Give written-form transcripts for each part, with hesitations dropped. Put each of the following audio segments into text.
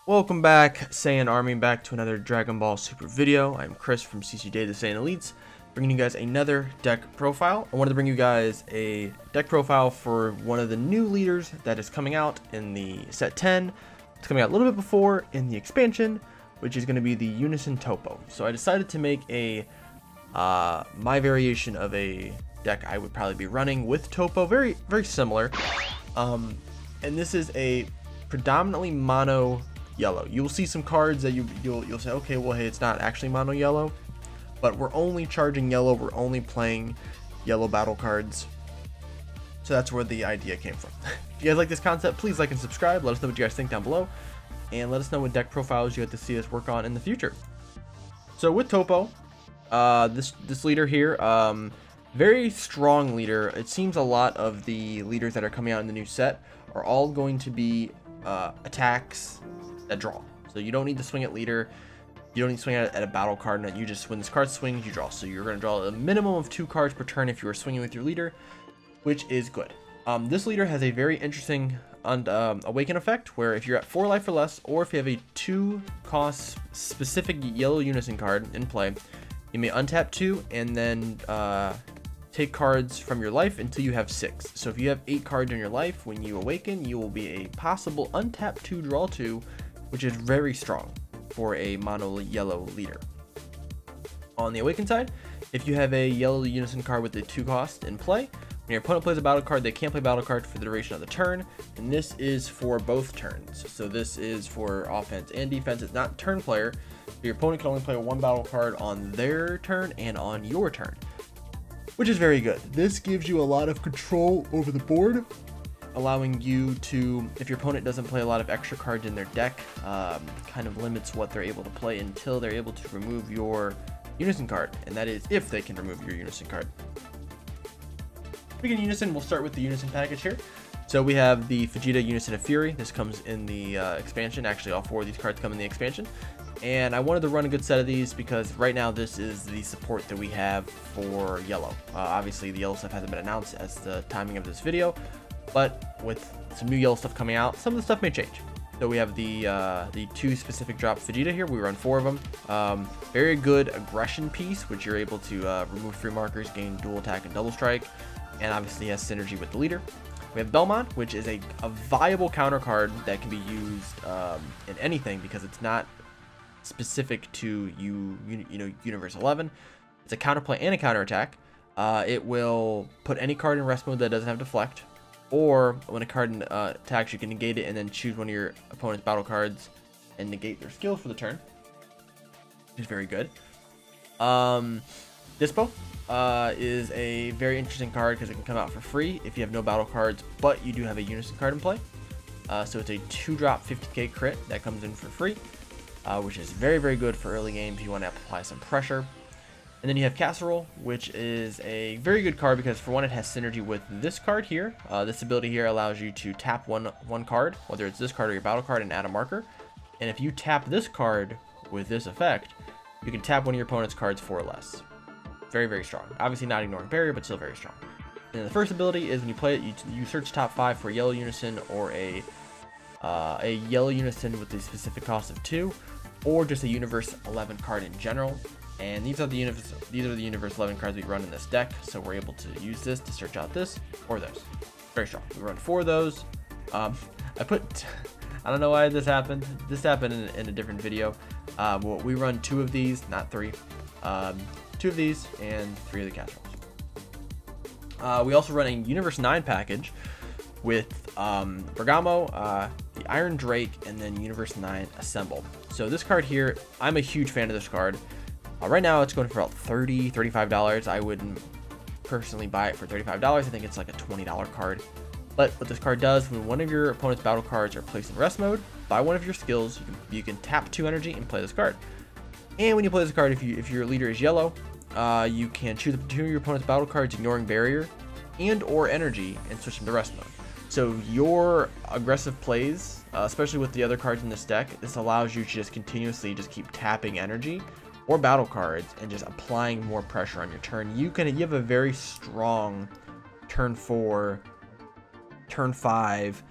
Welcome back, Saiyan Army, back to another Dragon Ball Super video. I'm Chris from TCG, the Saiyan Elites, bringing you guys another deck profile. I wanted to bring you guys a deck profile for one of the new leaders that is coming out in the set 10. It's coming out a little bit before in the expansion, which is going to be the Unison Toppo. So I decided to make a my variation of a deck I would probably be running with Toppo, very similar. And this is a predominantly mono yellow. You'll see some cards that you'll say, okay, well, hey, it's not actually mono yellow, but we're only charging yellow. We're only playing yellow battle cards. So that's where the idea came from. If you guys like this concept, please like and subscribe. Let us know what you guys think down below, and let us know what deck profiles you have to see us work on in the future. So with Toppo, this leader here, very strong leader. It seems a lot of the leaders that are coming out in the new set are all going to be attacks that draw. So you don't need to swing at leader, you don't need to swing at a battle card. No, you just, when this card swings, you draw. So you're going to draw a minimum of 2 cards per turn if you are swinging with your leader, which is good. This leader has a very interesting awaken effect, where if you're at 4 life or less, or if you have a 2 cost specific yellow unison card in play, you may untap 2 and then take cards from your life until you have 6. So if you have 8 cards in your life, when you awaken, you will be a possible untap 2 draw 2, which is very strong for a mono yellow leader. On the awaken side, if you have a yellow unison card with a 2 cost in play, when your opponent plays a battle card, they can't play battle card for the duration of the turn, and this is for both turns. So this is for offense and defense. It's not turn player. Your opponent can only play 1 battle card on their turn and on your turn, which is very good. This gives you a lot of control over the board, allowing you to, if your opponent doesn't play a lot of extra cards in their deck, kind of limits what they're able to play until they're able to remove your Unison card, and that is if they can remove your Unison card. Speaking of Unison, we'll start with the Unison package here. So we have the Vegeta Unison of Fury. This comes in the expansion. Actually, all 4 of these cards come in the expansion. And I wanted to run a good set of these because right now this is the support that we have for yellow. Obviously, the yellow stuff hasn't been announced as the timing of this video, but with some new yellow stuff coming out, some of the stuff may change. So we have the 2 specific drop Vegeta here. We run 4 of them. Very good aggression piece, which you're able to remove 3 markers, gain dual attack and double strike, and obviously has synergy with the leader. We have Belmont, which is a viable counter card that can be used in anything because it's not specific to Universe 11. It's a counterplay and a counterattack. It will put any card in rest mode that doesn't have deflect, or when a card attacks, you can negate it and then choose one of your opponent's battle cards and negate their skills for the turn, which is very good. Dispo is a very interesting card because it can come out for free if you have no battle cards, but you do have a Unison card in play. So it's a 2-drop 50k crit that comes in for free, which is very good for early game if you want to apply some pressure. And then you have Casserole, which is a very good card because, for one, it has synergy with this card here. This ability here allows you to tap one card, whether it's this card or your battle card, and add a marker. And if you tap this card with this effect, you can tap one of your opponent's cards 4 or less. Very strong. Obviously not ignoring barrier, but still very strong. And then the first ability is when you play it, you search top 5 for a yellow unison or a yellow unison with a specific cost of 2, or just a Universe 11 card in general. And these are the Universe 11 cards we run in this deck, so we're able to use this to search out this or those. Very strong. We run 4 of those. I don't know why this happened. This happened in a different video. Well, we run 2 of these, not 3. 2 of these and 3 of the casseroles. We also run a Universe 9 package with Bergamo, the Iron Drake, and then Universe 9 Assemble. So this card here, I'm a huge fan of this card. Right now it's going for about $35. I wouldn't personally buy it for $35. I think it's like a $20 card. But what this card does, when one of your opponent's battle cards are placed in rest mode, by one of your skills, you can tap 2 energy and play this card. And when you play this card, if your leader is yellow, you can choose 2 of your opponent's battle cards, ignoring barrier and or energy, and switch them to rest mode. So your aggressive plays, especially with the other cards in this deck, this allows you to just continuously just keep tapping energy or battle cards and just applying more pressure on your turn. You have a very strong turn 4, turn 5,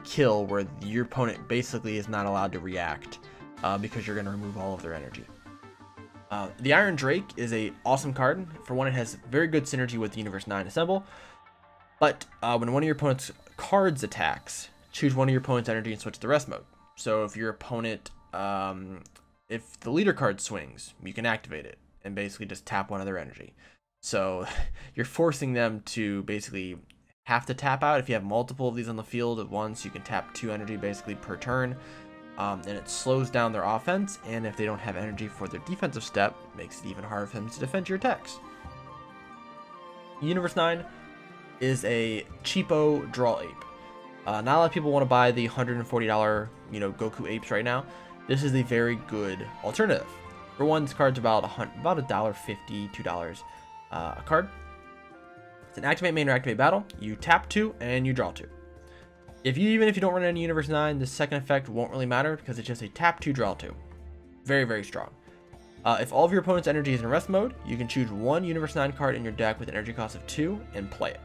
kill where your opponent basically is not allowed to react because you're going to remove all of their energy. The Iron Drake is a awesome card. For one, it has very good synergy with the Universe 9 Assemble. But when one of your opponent's cards attacks, choose one of your opponent's energy and switch to rest mode. So if your opponent, if the leader card swings, you can activate it and basically just tap one of their energy. So you're forcing them to basically have to tap out. If you have multiple of these on the field at once, you can tap 2 energy basically per turn. And it slows down their offense, and if they don't have energy for their defensive step, it makes it even harder for them to defend your attacks. Universe 9 is a cheapo draw ape. Not a lot of people want to buy the $140, Goku apes right now. This is a very good alternative. For one, this card's about $1.50, $2 a card. It's an activate main or activate battle. You tap 2 and you draw 2. Even if you don't run any Universe 9, the second effect won't really matter because it's just a tap 2, draw 2. Very, very strong. If all of your opponent's energy is in rest mode, you can choose one Universe 9 card in your deck with an energy cost of 2 and play it.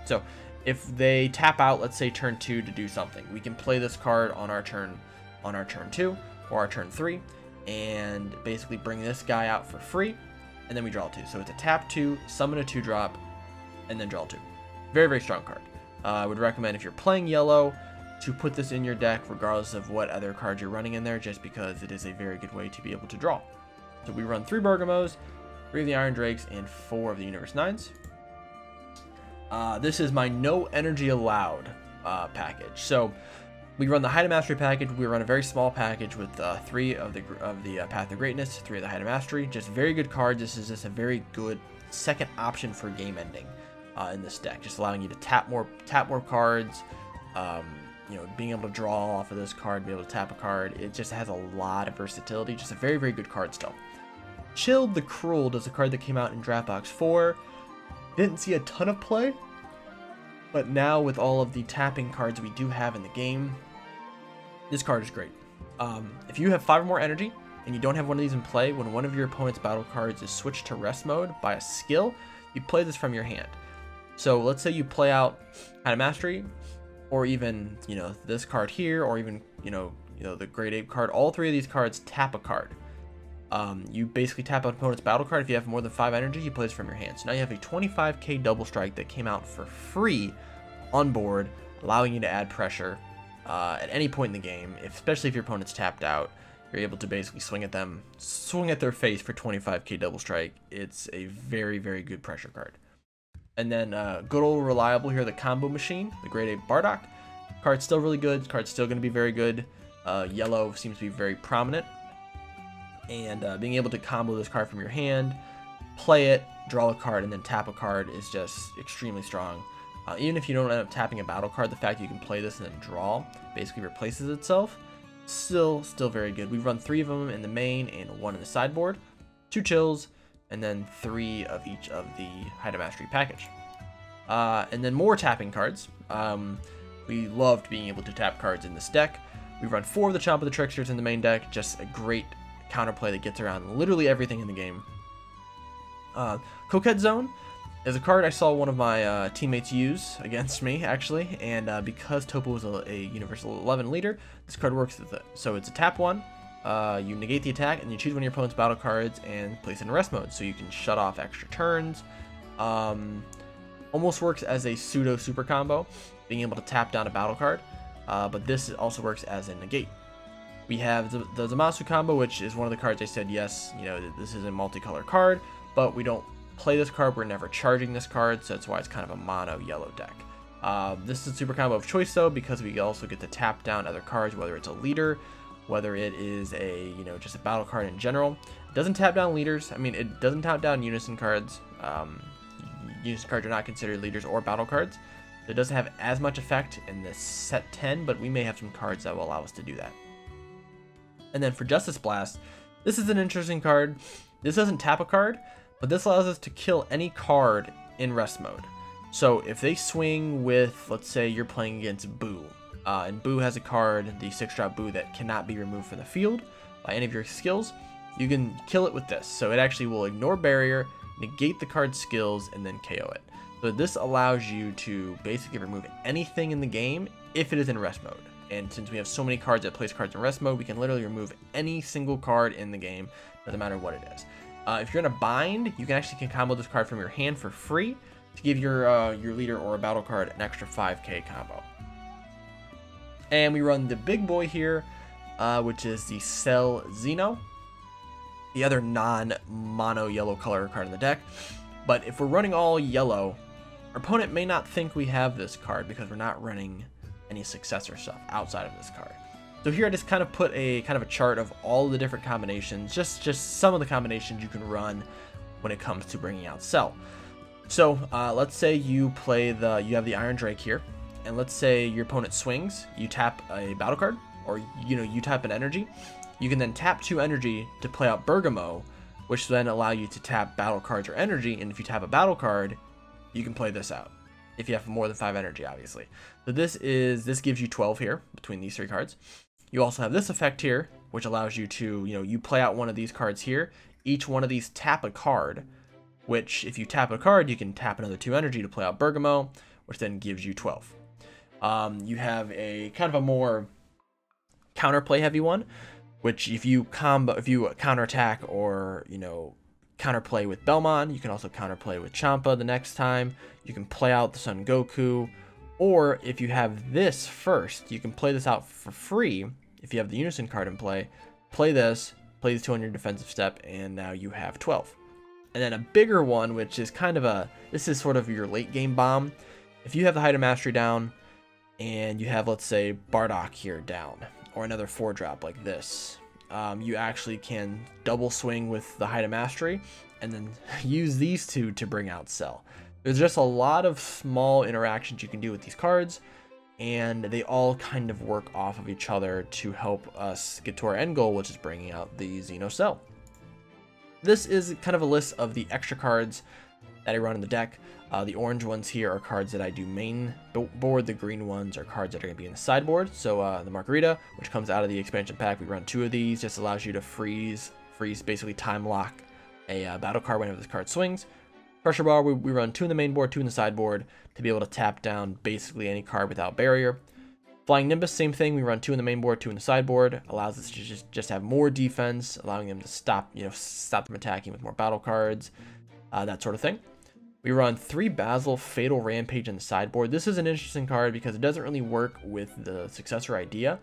So if they tap out, let's say turn 2 to do something, we can play this card on our turn 2 or our turn 3 and basically bring this guy out for free, and then we draw 2. So it's a tap 2, summon a 2-drop, and then draw 2. Very, very strong card. I would recommend if you're playing yellow to put this in your deck regardless of what other cards you're running in there, just because it is a very good way to be able to draw. So we run 3 Bergamos, 3 of the Iron Drakes, and 4 of the Universe 9s. This is my no energy allowed package. So we run the Height of Mastery package. We run a very small package with 3 of the Path of Greatness, 3 of the Height of Mastery. Just very good cards. This is just a very good second option for game ending in this deck, just allowing you to tap more cards. Being able to draw off of this card, be able to tap a card. It just has a lot of versatility. Just a very, very good card still. Chilled the Cruel is a card that came out in Draft Box 4. Didn't see a ton of play, but now with all of the tapping cards we do have in the game, this card is great. If you have 5 or more energy and you don't have one of these in play, when one of your opponent's battle cards is switched to rest mode by a skill, you play this from your hand. So let's say you play out Height of Mastery, or even, this card here, or even, the Great Ape card. All 3 of these cards tap a card. You basically tap out opponent's battle card. If you have more than 5 energy, you play this from your hand. So now you have a 25k double strike that came out for free on board, allowing you to add pressure at any point in the game, especially if your opponent's tapped out. You're able to basically swing at their face for 25k double strike. It's a very, very good pressure card. And then good old reliable here, the Combo Machine, the Great Ape Bardock. Card's still really good. Card's still going to be very good. Yellow seems to be very prominent. And being able to combo this card from your hand, play it, draw a card, and then tap a card is just extremely strong. Even if you don't end up tapping a battle card, the fact that you can play this and then draw basically replaces itself. Still very good. We run 3 of them in the main and 1 in the sideboard, 2 chills, and then 3 of each of the Height of Mastery package. And then more tapping cards. We loved being able to tap cards in this deck. We run 4 of the Chomp of the Tricksters in the main deck, just a great counterplay that gets around literally everything in the game. Coquette Zone is a card I saw one of my teammates use against me, actually, and because Toppo was a Universal 11 leader, this card works with it. So it's a tap 1, you negate the attack, and you choose one of your opponent's battle cards and place it in rest mode, so you can shut off extra turns. Almost works as a pseudo super combo, being able to tap down a battle card, but this also works as a negate. We have the Zamasu combo, which is one of the cards I said, yes, this is a multicolor card, but we don't play this card. We're never charging this card, so that's why it's kind of a mono yellow deck. This is a super combo of choice, though, because we also get to tap down other cards, whether it's a leader, whether it is a, just a battle card in general. It doesn't tap down leaders. I mean, it doesn't tap down Unison cards. Unison cards are not considered leaders or battle cards. So it doesn't have as much effect in this set 10, but we may have some cards that will allow us to do that. And then for Justice Blast, this is an interesting card. This doesn't tap a card, but this allows us to kill any card in rest mode. So if they swing with, let's say you're playing against Boo, and Boo has a card, the 6-drop Boo, that cannot be removed from the field by any of your skills, you can kill it with this. So it actually will ignore barrier, negate the card's skills, and then KO it. So this allows you to basically remove anything in the game if it is in rest mode. And since we have so many cards that place cards in rest mode, we can literally remove any single card in the game, doesn't matter what it is. If you're in a bind, you can actually combo this card from your hand for free to give your leader or a battle card an extra 5k combo. And we run the big boy here, which is the Cell Xeno, the other non-mono yellow color card in the deck. But if we're running all yellow, our opponent may not think we have this card because we're not running any successor stuff outside of this card. So here I just kind of put a chart of all the different combinations, just some of the combinations you can run when it comes to bringing out Cell. So let's say you have the Iron Drake here, and let's say your opponent swings, you tap a battle card, or you tap an energy. You can then tap 2 energy to play out Bergamo, which then allow you to tap battle cards or energy, and if you tap a battle card, you can play this out. If you have more than 5 energy, obviously. So this gives you 12 here between these 3 cards. You also have this effect here, which allows you to, you play out one of these cards here. Each one of these tap a card, which if you tap a card, you can tap another 2 energy to play out Bergamo, which then gives you 12. You have a kind of a more counterplay heavy one, which if you counterattack or counterplay with Belmont, you can also counterplay with Champa the next time. You can play out the Son Goku, or if you have this first, you can play this out for free. If you have the Unison card in play this, play these 2 on your defensive step, and now you have 12. And then a bigger one, which is this is sort of your late game bomb. If you have the Height of Mastery down, and you have, let's say, Bardock here down, or another 4-drop like this, you actually can double swing with the Height of Mastery, and then use these 2 to bring out Cell. There's just a lot of small interactions you can do with these cards, and they all kind of work off of each other to help us get to our end goal, which is bringing out the Xeno Cell. This is kind of a list of the extra cards that I run in the deck. The orange ones here are cards that I do main board. The green ones are cards that are going to be in the sideboard. So the Margarita, which comes out of the expansion pack, we run 2 of these. Just allows you to freeze, basically time lock a battle card whenever this card swings. Pressure Bar, we run 2 in the main board, 2 in the sideboard to be able to tap down basically any card without barrier. Flying Nimbus, same thing. We run 2 in the main board, 2 in the sideboard. Allows us to just have more defense, allowing them to stop them attacking with more battle cards, that sort of thing. We run 3 Basil Fatal Rampage in the sideboard. This is an interesting card because it doesn't really work with the successor idea,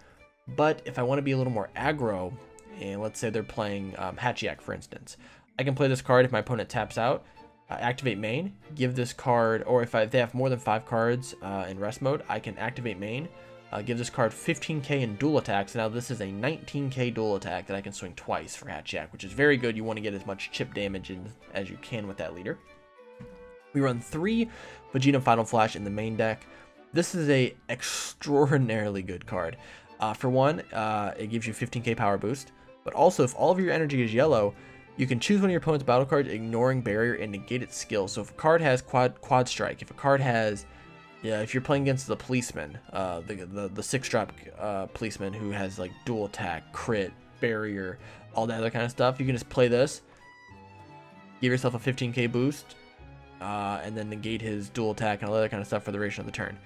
but if I want to be a little more aggro, and let's say they're playing Hachiak, for instance, I can play this card if my opponent taps out, activate main, give this card, or if they have more than 5 cards in rest mode, I can activate main, give this card 15k in dual attacks. Now this is a 19k dual attack that I can swing twice for Hachiak, which is very good. You want to get as much chip damage in as you can with that leader. We run 3 Vegeta Final Flash in the main deck. This is a extraordinarily good card. For one, it gives you 15k power boost, but also if all of your energy is yellow, you can choose one of your opponent's battle cards, ignoring barrier, and negate its skill. So if a card has quad strike, if a card has, if you're playing against the policeman, the 6-drop policeman who has like dual attack, crit, barrier, all that other kind of stuff, you can just play this, give yourself a 15k boost, and then negate his dual attack and all that other kind of stuff for the duration of the turn,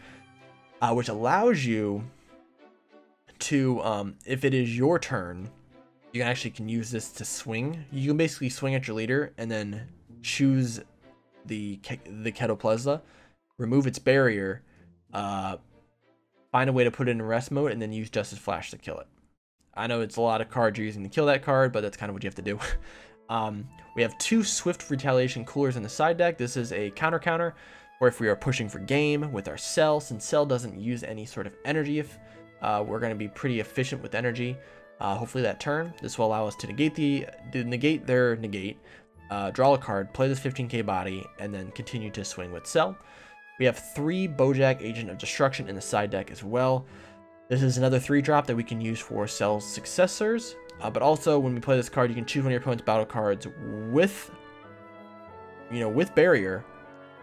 which allows you to, if it is your turn, you can use this to swing. You can basically swing at your leader and then choose the Ketoplezla, remove its barrier, find a way to put it in rest mode, and then use Justice Flash to kill it. I know it's a lot of cards you're using to kill that card, but that's kind of what you have to do. We have 2 Swift Retaliation Coolers in the side deck. This is a counter, or if we are pushing for game with our Cell, since Cell doesn't use any sort of energy, if we're going to be pretty efficient with energy. Hopefully that turn, this will allow us to negate their negate, draw a card, play this 15k body, and then continue to swing with Cell. We have 3 Bojack Agent of Destruction in the side deck as well. This is another 3-drop that we can use for Cell's successors. But also, when we play this card, you can choose one of your opponent's battle cards with barrier,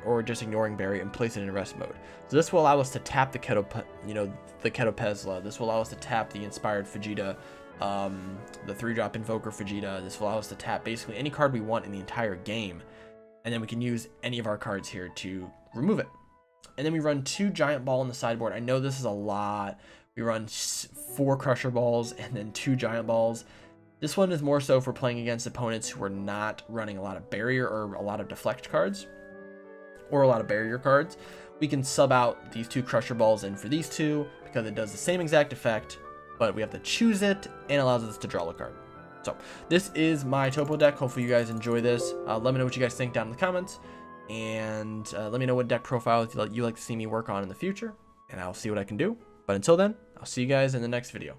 or just ignoring barrier, and place it in rest mode. So this will allow us to tap the Ketopezla. This will allow us to tap the Inspired Vegeta, the 3-drop Invoker Vegeta. This will allow us to tap basically any card we want in the entire game, and then we can use any of our cards here to remove it. And then we run 2 giant ball on the sideboard. I know this is a lot. We run 4 crusher balls and then 2 giant balls. This one is more so for playing against opponents who are not running a lot of barrier or a lot of deflect cards or a lot of barrier cards. We can sub out these 2 crusher balls in for these 2 because it does the same exact effect, but we have to choose it and allows us to draw a card. So this is my Toppo deck. Hopefully you guys enjoy this. Let me know what you guys think down in the comments, and let me know what deck profiles you like to see me work on in the future, and I'll see what I can do. But until then, I'll see you guys in the next video.